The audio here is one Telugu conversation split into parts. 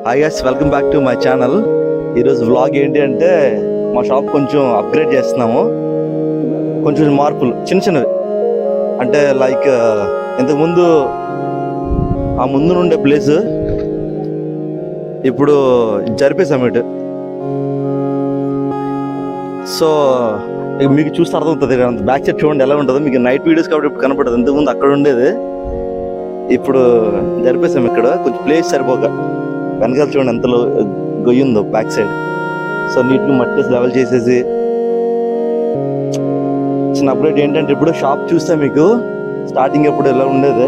Hi guys, welcome back to my channel. ఈరోజు వ్లాగ్ ఏంటి అంటే మా షాప్ కొంచెం అప్గ్రేడ్ చేస్తున్నాము. కొంచెం మార్పులు చిన్న చిన్నవి అంటే లైక్ ఇంతకుముందు ఆ ముందు నుండే ప్లేస్ ఇప్పుడు జరిపేసాం ఇటు. సో మీకు చూస్తే అర్థమవుతుంది, బ్యాక్ సైడ్ చూడండి ఎలా ఉంటుందో. మీకు నైట్ వీడియోస్ కాబట్టి ఇప్పుడు కనపడదు. ఇంతకుముందు అక్కడ ఉండేది, ఇప్పుడు జరిపేసాం. ఇక్కడ కొంచెం ప్లేస్ సరిపోక వెనకాల చూడండి ఎంతలో గొయ్యి ఉందో బ్యాక్ సైడ్. సో నీట్గా మట్టి లెవెల్ చేసేసి చిన్న అప్గ్రేడ్ ఏంటంటే ఇప్పుడు షాప్ చూస్తే మీకు స్టార్టింగ్ ఎప్పుడు ఎలా ఉండేది.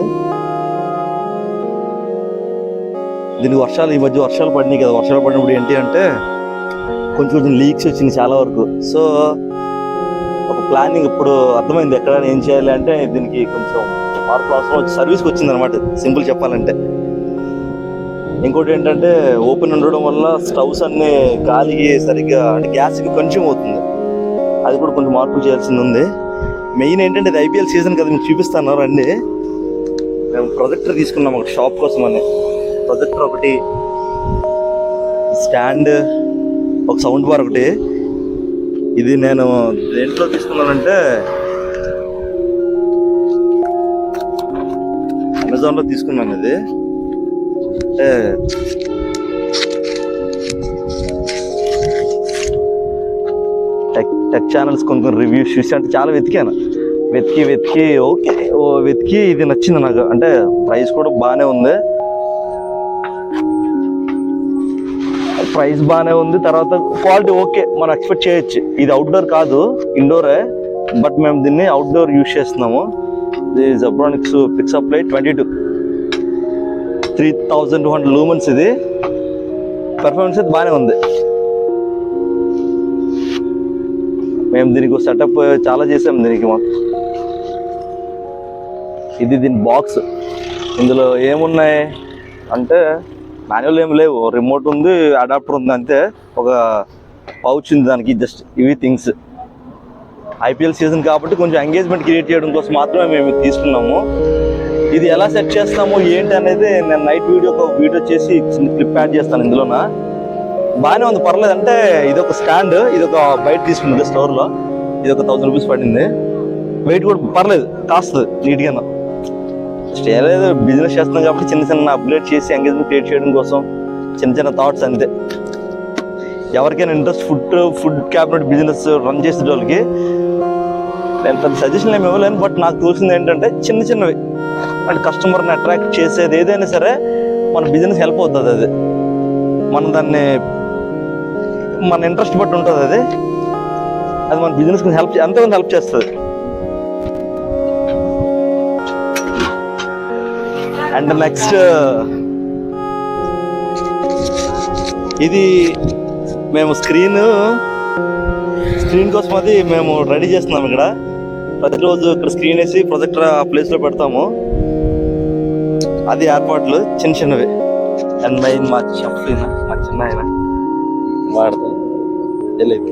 దీనికి వర్షాలు ఈ మధ్య వర్షాలు పడినాయి కదా, వర్షాలు పడినప్పుడు ఏంటి అంటే కొంచెం లీక్స్ వచ్చింది చాలా వరకు. సో ఒక ప్లానింగ్ ఇప్పుడు అర్థమైంది ఎక్కడ ఏం చేయాలి అంటే దీనికి కొంచెం మార్పులు అవసరం వచ్చి సర్వీస్కి వచ్చింది అనమాట, సింపుల్ చెప్పాలంటే. ఇంకోటి ఏంటంటే ఓపెన్ ఉండడం వల్ల స్టవ్స్ అన్ని గాలికి సరిగ్గా అంటే గ్యాస్కి కన్జ్యూమ్ అవుతుంది. అది కూడా కొంచెం మార్పులు చేయాల్సింది ఉంది. మెయిన్ ఏంటంటే ఇది ఐపీఎల్ సీజన్ కదా, మీకు చూపిస్తాను రండి. మేము ప్రొజెక్టర్ తీసుకున్నాం ఒకటి షాప్ కోసం అని. ప్రొజెక్టర్ ఒకటి, స్టాండ్, ఒక సౌండ్ బార్ ఒకటి. ఇది నేను దేంట్లో తీసుకున్నానంటే అమెజాన్లో తీసుకున్నాను. ఇది అంటే టెక్ ఛానల్స్ కొన్ని రివ్యూస్ చూసి అంటే చాలా వెతికాను. వెతికి ఇది నచ్చింది నాకు. అంటే ప్రైస్ కూడా బాగానే ఉంది, తర్వాత క్వాలిటీ ఓకే, మనం ఎక్స్పెక్ట్ చేయొచ్చు. ఇది అవుట్డోర్ కాదు, ఇండోరే, బట్ మేము దీన్ని అవుట్డోర్ యూజ్ చేస్తున్నాము. ఇది జబ్రానిక్స్ పిక్సప్ లైట్ 22 3200 లూమెన్స్. ఇది పర్ఫార్మెన్స్ అయితే బాగానే ఉంది. మేము దీనికి సెటప్ చాలా చేసాము దీనికి. ఇది దీని బాక్స్. ఇందులో ఏమున్నాయి అంటే మాన్యువల్ ఏమి లేవు, రిమోట్ ఉంది, అడాప్టర్ ఉంది అంతే. ఒక పౌచ్ ఉంది దానికి, జస్ట్ ఇవి థింగ్స్. ఐపీఎల్ సీజన్ కాబట్టి కొంచెం ఎంగేజ్మెంట్ క్రియేట్ చేయడం కోసం మాత్రమే మేము తీసుకున్నాము. ఇది ఎలా సెట్ చేస్తాము ఏంటి అనేది నేను నైట్ వీడియో చేసి క్లిప్ యాడ్ చేస్తాను ఇందులోన. బాగానే ఉంది, పర్లేదు. అంటే ఇది ఒక స్టాండ్, ఇది ఒక బయట తీసుకున్నది స్టోర్లో. ఇది ఒక 1000 రూపీస్ పడింది. వెయిట్ కూడా పర్లేదు, కాస్తుంది నీట్గా. ఏదో బిజినెస్ చేస్తున్నాం కాబట్టి చిన్న చిన్న అప్గ్రేడ్ చేసి ఎంగేజ్మెంట్ క్రియేట్ చేయడం కోసం చిన్న థాట్స్ అంతే. ఎవరికైనా interest food cabinet business run చేసే వాళ్ళకి నేను పెద్ద సజెషన్ ఏమి ఇవ్వలేను. బట్ నాకు తోచింది ఏంటంటే చిన్నవి అంటే కస్టమర్ని అట్రాక్ట్ చేసేది ఏదైనా సరే మన బిజినెస్ హెల్ప్ అవుతుంది. అది దాన్ని మన ఇంట్రెస్ట్ బట్టి ఉంటుంది. అది మన బిజినెస్ ఎంతోమంది హెల్ప్ చేస్తుంది. అండ్ నెక్స్ట్ ఇది మేము స్క్రీన్ కోసం అది మేము రెడీ చేస్తున్నాము. ఇక్కడ ప్రతిరోజు ఇక్కడ స్క్రీన్ వేసి ప్రొజెక్టర్ ఆ ప్లేస్లో పెడతాము. అది ఏర్పాట్లు చిన్నవి. అండ్ మెయిన్ మా చిన్న ఆయన వాడతాం తెలియదు.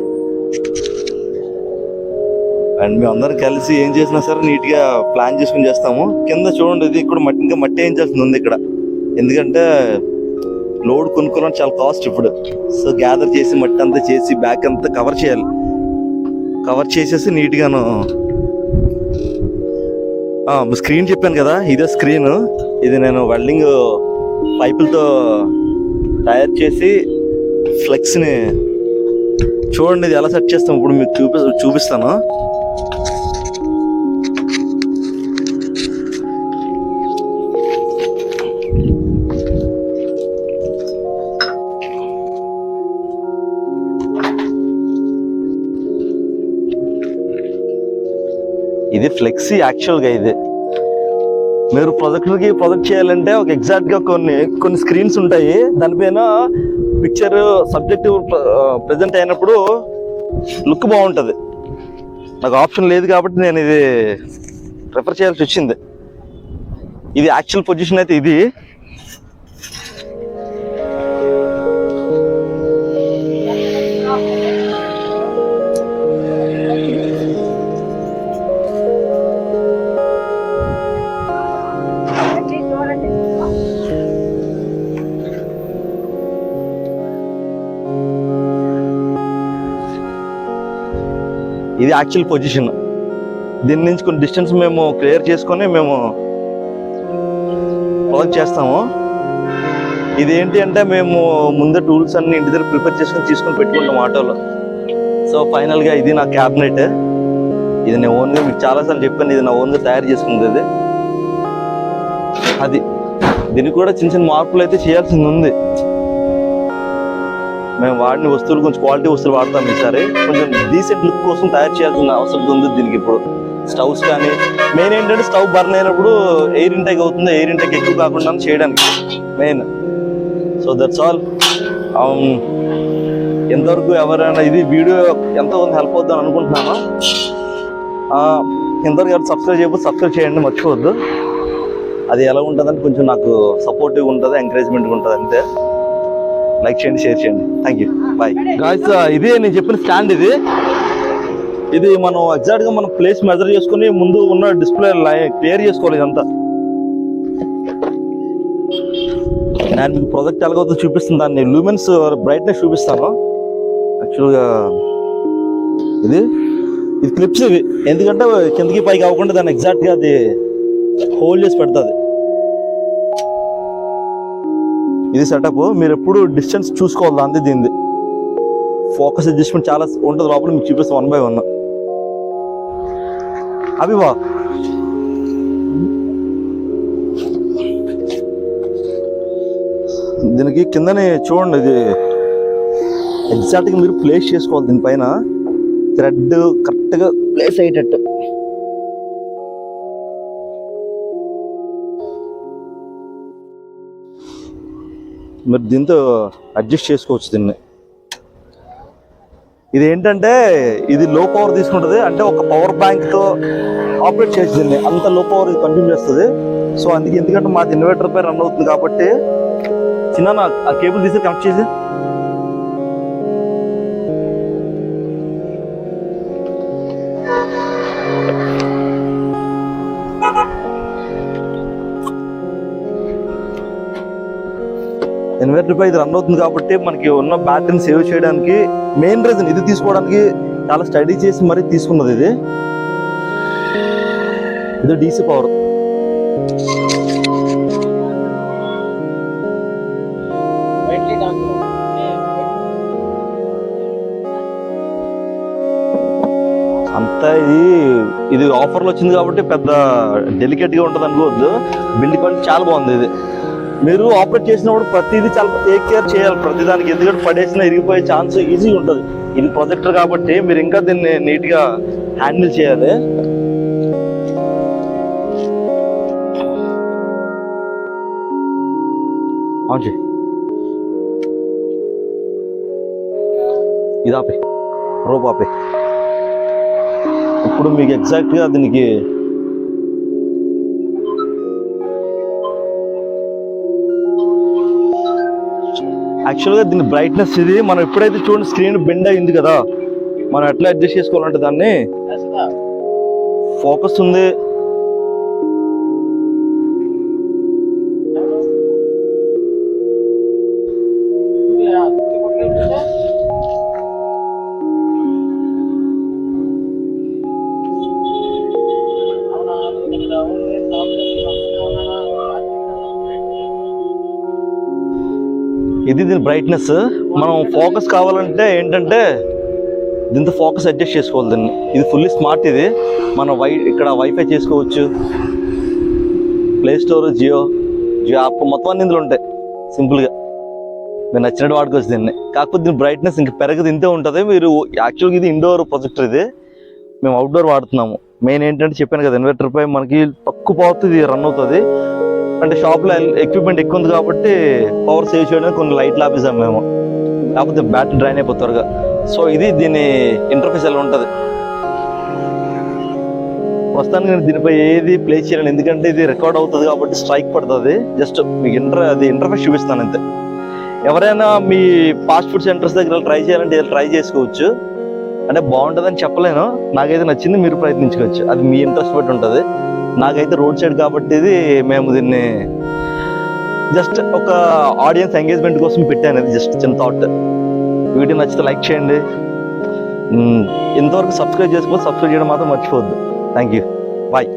అండ్ మేము అందరం కలిసి ఏం చేసినా సరే నీట్గా ప్లాన్ చేసుకుని చేస్తాము. కింద చూడండి, ఇది ఇక్కడ ఇంకా మట్టి ఏం చేస్తుంది ఉంది ఇక్కడ. ఎందుకంటే లోడ్ కొనుక్కోవడం చాలా కాస్ట్ ఇప్పుడు. సో గ్యాదర్ చేసి మట్టి అంతా చేసి బ్యాక్ అంతా కవర్ చేయాలి. కవర్ చేసేసి నీట్గాను స్క్రీన్ చెప్పాను కదా, ఇదే స్క్రీన్. ఇది నేను వెల్డింగ్ పైపులతో తయారు చేసి ఫ్లెక్స్ని చూడండి ఇది ఎలా సెట్ చేస్తాం ఇప్పుడు మీకు చూపిస్తాను. ఇది ఫ్లెక్సీ యాక్చువల్గా. ఇది మీరు ప్రొజెక్ట్ చేయాలంటే ఒక ఎగ్జాక్ట్గా కొన్ని స్క్రీన్స్ ఉంటాయి. దానిపైన పిక్చర్ సబ్జెక్ట్ ప్రజెంట్ అయినప్పుడు లుక్ బాగుంటుంది. నాకు ఆప్షన్ లేదు కాబట్టి నేను ఇది ప్రిఫర్ చేయాల్సి వచ్చింది. ఇది యాక్చువల్ పొజిషన్ అయితే ఇది. ఇది యాక్చువల్ పొజిషన్. దీని నుంచి కొన్ని డిస్టెన్స్ మేము క్లియర్ చేసుకొని మేము వర్క్ చేస్తాము. ఇది ఏంటి అంటే మేము ముందే టూల్స్ అన్ని ఇంటి దగ్గర ప్రిపేర్ చేసుకొని తీసుకొని పెట్టుకుంటాం ఆటోలో. సో ఫైనల్గా ఇది నా క్యాబినెట్. ఇది నేను ఓన్గా మీకు చాలాసార్లు చెప్పాను, ఇది నా ఓన్గా తయారు చేసుకుంది. అది దీనికి కూడా చిన్న చిన్న మార్పులు అయితే చేయాల్సింది ఉంది. మేము వాడిన వస్తువులు కొంచెం క్వాలిటీ వస్తువులు వాడతాం. ఈసారి కొంచెం డీసెంట్ లుక్ కోసం తయారు చేయాల్సిన అవసరం ఉంది దీనికి. ఇప్పుడు స్టవ్స్ కానీ మెయిన్ ఏంటంటే స్టవ్ బర్న్ అయినప్పుడు ఎయిర్ ఇంటేక్ అవుతుంది, ఎయిర్ ఇంటేక్ ఎక్కువ కాకుండా చేయడానికి మెయిన్. So that's all. ఎంతవరకు ఎవరైనా ఇది వీడియో ఎంతో హెల్ప్ అవుతుందని అనుకుంటున్నాను. ఎంతవరకు ఎవరు సబ్స్క్రైబ్ చేయకపోతే సబ్స్క్రైబ్ చేయండి, మర్చిపోవద్దు. అది ఎలా ఉంటుందని కొంచెం నాకు సపోర్టివ్గా ఉంటుంది, ఎంకరేజ్మెంట్గా ఉంటుంది. అంతే. లైక్ చేయండి, షేర్ చేయండి. Thank you, bye guys. ఇదే నేను చెప్పిన స్టాండ్. ఇది మనం ఎగ్జాక్ట్గా మనం ప్లేస్ మెజర్ చేసుకుని ముందు ఉన్న డిస్ప్లే క్లియర్ చేసుకోవాలి. ఇదంతా నేను మీకు ప్రాజెక్ట్ ఎలాగవుతుందో చూపిస్తుంది. దాన్ని లూమెన్స్ బ్రైట్నెస్ చూపిస్తాను. యాక్చువల్గా ఇది క్లిప్స్ ఇవి, ఎందుకంటే కిందకి పైకి అవ్వకుండా దాన్ని ఎగ్జాక్ట్గా అది హోల్డ్ చేసి పెడుతుంది. ఇది సెటప్. మీరు ఎప్పుడు డిస్టెన్స్ చూసుకోవాలి. అంతే దీనిది ఫోకస్ అడ్జస్ట్మెంట్ చాలా ఉంటుంది లోపల. మీకు చూపిస్తాం 1 by 1. అవి బా దీనికి కిందనే చూడండి. ఇది ఎగ్జాక్ట్గా మీరు ప్లేస్ చేసుకోవాలి. దీనిపైన థ్రెడ్ కరెక్ట్గా ప్లేస్ అయ్యేటట్టు. మీరు దీంతో అడ్జస్ట్ చేసుకోవచ్చు దీన్ని. ఇది ఏంటంటే ఇది లో పవర్ తీసుకుంటుంది, అంటే ఒక పవర్ బ్యాంక్తో ఆపరేట్ చేసి దీన్ని అంత లో పవర్ ఇది కంటిన్యూ చేస్తుంది. సో అందుకే, ఎందుకంటే మాది ఇన్వర్టర్ పై రన్ అవుతుంది కాబట్టి చిన్న ఆ కేబుల్ తీసి కనెక్ట్ చేసి ఇన్వర్టర్ పై ఇది రన్ అవుతుంది కాబట్టి మనకి ఉన్న బ్యాటరీని సేవ్ చేయడానికి మెయిన్ రీజన్ ఇది తీసుకోవడానికి చాలా స్టడీ చేసి మరీ తీసుకున్నది. ఇది డీసీ పవర్. అంతా ఇది ఆఫర్లో వచ్చింది కాబట్టి పెద్ద డెలికేట్గా ఉంటుంది అనుకోవద్దు. బిల్డ్ క్వాలిటీ చాలా బాగుంది. ఇది మీరు ఆపరేట్ చేసినప్పుడు ప్రతిదీ చాలా టేక్ కేర్ చేయాలి ప్రతిదానికి, ఎందుకంటే పడేసినా ఇరిగిపోయే ఛాన్స్ ఈజీగా ఉంటుంది. ఇది ప్రొజెక్టర్ కాబట్టి మీరు ఇంకా దీన్ని నీట్గా హ్యాండిల్ చేయాలి. అవును, ఇది ఆపే, రోప్ ఆపే. ఇప్పుడు మీకు ఎగ్జాక్ట్గా దీనికి యాక్చువల్గా దీని బ్రైట్నెస్ ఇది మనం ఎప్పుడైతే చూడండి స్క్రీన్ బెండ్ అయింది కదా, మనం ఎట్లా అడ్జస్ట్ చేసుకోవాలంటే దాన్ని ఫోకస్ ఉంది, ఇది దీని బ్రైట్నెస్. మనం ఫోకస్ కావాలంటే ఏంటంటే దీంతో ఫోకస్ అడ్జస్ట్ చేసుకోవాలి దీన్ని. ఇది ఫుల్లీ స్మార్ట్. ఇది మనం ఇక్కడ వైఫై చేసుకోవచ్చు, ప్లే స్టోర్, జియో యాప్ మొత్తం అన్ని ఇందులో ఉంటాయి. సింపుల్గా మీరు నచ్చినట్టు వాడుకోవచ్చు దీన్ని. కాకపోతే దీని బ్రైట్నెస్ ఇంక పెరగదు, ఇంతే ఉంటుంది. మీరు యాక్చువల్గా ఇది ఇండోర్ ప్రొజెక్టర్, ఇది మేము అవుట్డోర్ వాడుతున్నాము. మెయిన్ ఏంటంటే చెప్పాను కదా, ఇన్వర్టర్ పై మనకి తక్కువ పవర్తో ఇది రన్ అవుతుంది. అంటే షాప్లో ఎక్విప్మెంట్ ఎక్కువ ఉంది కాబట్టి పవర్ సేవ్ చేయడానికి కొన్ని లైట్లు ఆపేసాం మేము, కాకపోతే బ్యాటరీ డ్రైన్ అయిపోతారుగా. సో ఇది దీని ఇంటర్ఫేస్ ఎలా ఉంటుంది. ప్రస్తుతానికి నేను దీనిపై ఏది ప్లే చేయలేను, ఎందుకంటే ఇది రికార్డ్ అవుతుంది కాబట్టి స్ట్రైక్ పడుతుంది. జస్ట్ మీకు ఇంటర్ఫేస్ చూపిస్తాను అంతే. ఎవరైనా మీ ఫాస్ట్ ఫుడ్ సెంటర్స్ దగ్గర ట్రై చేయాలంటే ఇది ట్రై చేసుకోవచ్చు. అంటే బాగుంటుందని చెప్పలేను, నాకైతే నచ్చింది, మీరు ప్రయత్నించుకోవచ్చు. అది మీ ఇంట్రెస్ట్ బట్టి ఉంటుంది. నాకైతే రోడ్ సైడ్ కాబట్టి ఇది మేము దీన్ని జస్ట్ ఒక ఆడియన్స్ ఎంగేజ్మెంట్ కోసం పెట్టాను. అది జస్ట్ చిన్న థాట్. వీడియో నచ్చితే లైక్ చేయండి, ఇంతవరకు సబ్స్క్రైబ్ చేసుకోవద్దు, సబ్స్క్రైబ్ చేయడం మాత్రం మర్చిపోవద్దు. Thank you, bye.